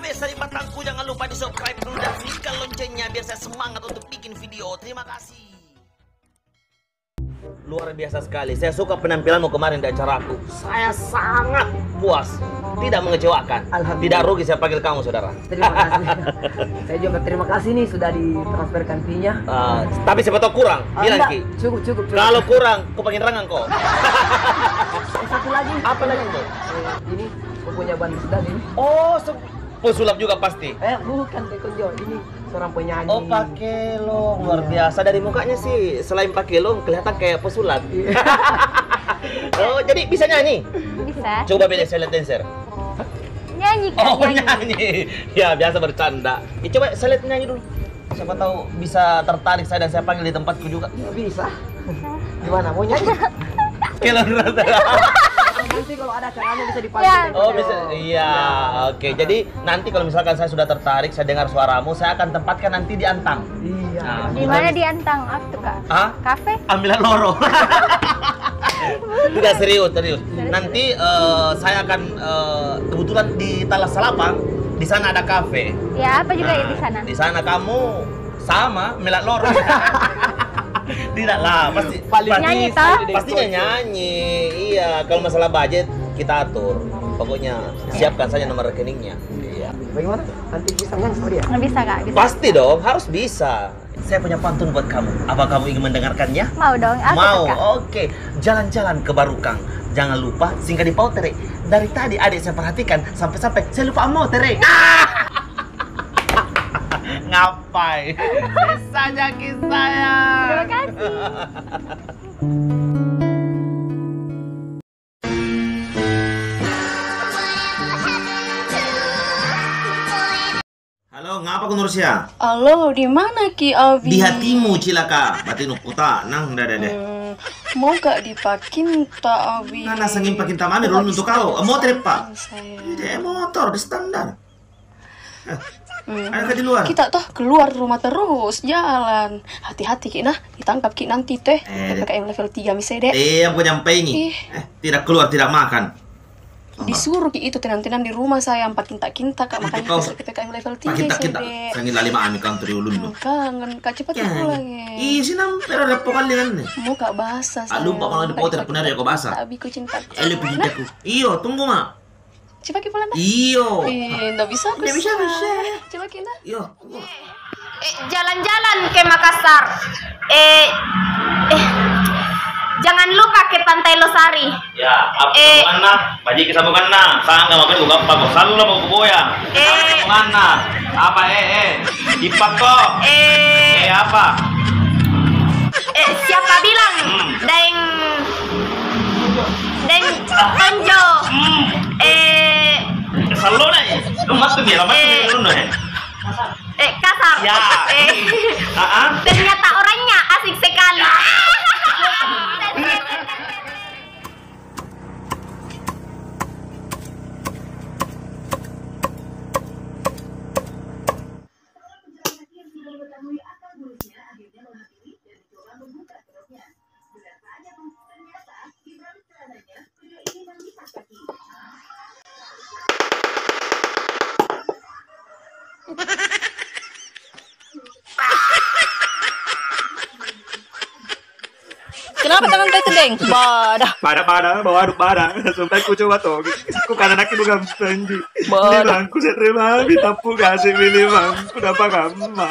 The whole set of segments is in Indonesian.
pemirsa di batangku, jangan lupa di subscribe dulu dan klikkan loncengnya biar saya semangat untuk bikin video. Terima kasih. Luar biasa sekali. Saya suka penampilanmu kemarin di acaraku. Saya sangat puas. Tidak mengecewakan. Tidak rugi saya panggil kamu, saudara. Terima kasih. Saya juga terima kasih nih sudah ditransferkan fee-nya. Tapi siapa tahu kurang. Bilang Ki. Cukup. Kalau kurang, kau panggil rangan kok. Satu lagi. Apa lagi tuh? Ini punya Bang Isdal ini. Oh, pesulap juga pasti. Bukan Tekonjo. Ini seorang penyanyi. Oh, pakai long. Luar biasa. Dari mukanya sih selain pakai long kelihatan kayak pesulap. Oh, jadi bisa nyanyi? Bisa. Coba beda saya lihat dancer. Nyanyi kan? Oh, nyanyi. Ya, biasa bercanda. Coba saya lihat nyanyi dulu. Siapa tahu bisa tertarik saya dan saya panggil di tempatku juga. Ya, bisa. Gimana? Mau nyanyi? Kelon rata. Nanti kalau ada acaranya bisa dipanggil. Ya. Oh, bisa. Iya, oke. Jadi nanti kalau misalkan saya sudah tertarik, saya dengar suaramu, saya akan tempatkan nanti di Antang. Iya. Nah, Di mana di Antang? Apa tuh, Kak? Hah? Kafe? Ambilan loro. Tidak, serius. Nanti saya akan kebetulan di Talas Salapang, di sana ada kafe. Ya, apa juga di sana? Di sana kamu sama melat loro. Tidak lah, pasti Nyanyi toh? pastinya nyanyi. Iya, kalau masalah budget kita atur. Pokoknya siapkan saja nomor rekeningnya. Iya. Bagaimana? Nanti bisa nyanyi sama dia? Nggak bisa, Kak? Bisa. Pasti dong, harus bisa. Saya punya pantun buat kamu. Apa kamu ingin mendengarkannya? Mau dong. Apa Mau. tuh, Kak? Oke. Jalan-jalan ke Barukang. Jangan lupa singgah di Pautere. Dari tadi adik saya perhatikan sampai-sampai saya lupa mau tere. Ngapain? Bisa jaki saya. Terima kasih. Halo, ngapa ku Nursia? Halo, di mana Ki Abi? Di hatimu cilaka, batin ukuta, nang dada deh. Mau gak dipakin tak Abi? Nah, sangin pakin tamami dulu untuk kau. Mau pak? Saya. Tidak motor, di standar. Ada di luar. Kita tuh keluar rumah terus jalan. Hati-hati Ki nah, ditangkap Ki nanti teh. PPKM level 3 misalnya deh. Yang punya ini. Tidak keluar, tidak makan. Disuruh Ki itu tenang-tenang di rumah saya 4 kinta-kinta Kak, makanya kau- PPKM level 3 Kita sangin lima ami kantor ulun. Kangen Kak, cepat pulang ya. Ih, sinam pero ada pokok dengan nih. Mau Kak bahasa saya. Lupa kalau di poter benar ya kau bahasa. Tak Abi ku cinta. Lu pergi aku. Iyo, tunggu mak. Coba Ki pulang dah. Iyo. Nggak bisa aku. Nggak bisa. Coba Ki nah. Iyo. Jalan-jalan ke Makassar. Jangan lupa ke Pantai Losari. Ya, apa mana? Baji kesambungan na. Sangga makan buka apa kok selalu mau boya. Mana? Apa Ipak kok. Apa? Siapa bilang? Deng Tonjo. Selalu nih. Lumat tuh dia, Kasar. Ya. Ternyata orangnya asik sekali. Kenapa tangan kau kedeng? Badah. Pada bawa aduk pada sampai ku coba toh ku karena nak itu gampanji bilang ku seterima bitapu kasih pilih bang ku dapat gamma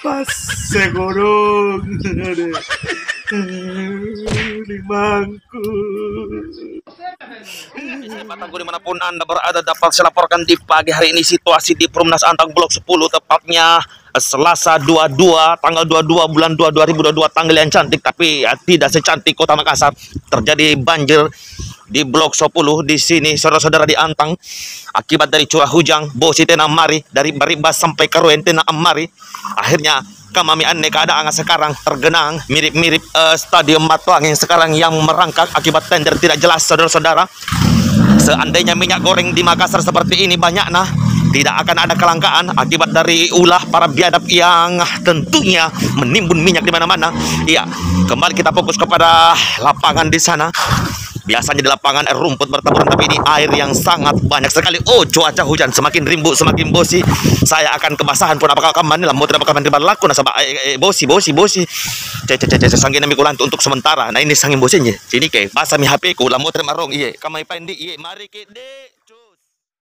pas segorong limangku. Batangku dimanapun Anda berada dapat saya laporkan di pagi hari ini situasi di Perumnas Antang Blok 10 tepatnya Selasa 22 tanggal 22 bulan 2 2022 tanggal yang cantik tapi ya, tidak secantik Kota Makassar. Terjadi banjir di Blok 10 di sini saudara-saudara di Antang akibat dari curah hujan bosi tenang mari dari Baribas sampai ke Ruen tenang mari. Akhirnya kami aneh keadaan sekarang tergenang mirip-mirip stadion Matuang yang sekarang yang merangkak akibat tender tidak jelas saudara-saudara. Seandainya minyak goreng di Makassar seperti ini banyak nah tidak akan ada kelangkaan akibat dari ulah para biadab yang tentunya menimbun minyak di mana-mana. Iya, kembali kita fokus kepada lapangan di sana. Biasanya di lapangan rumput bertaburan, tapi ini air yang sangat banyak sekali. Oh, cuaca hujan semakin rimbuk, semakin bosi. Saya akan kebasahan pun apakah kaman lah, mau tidak apakah berlaku nasabah bosi. Sanggin nami kulantu untuk sementara. Nah ini sangin bosinya. Sini ke basah mi HP ku, lah mau terima rong. Iya, kamay pendi. Iya, mari ke dek.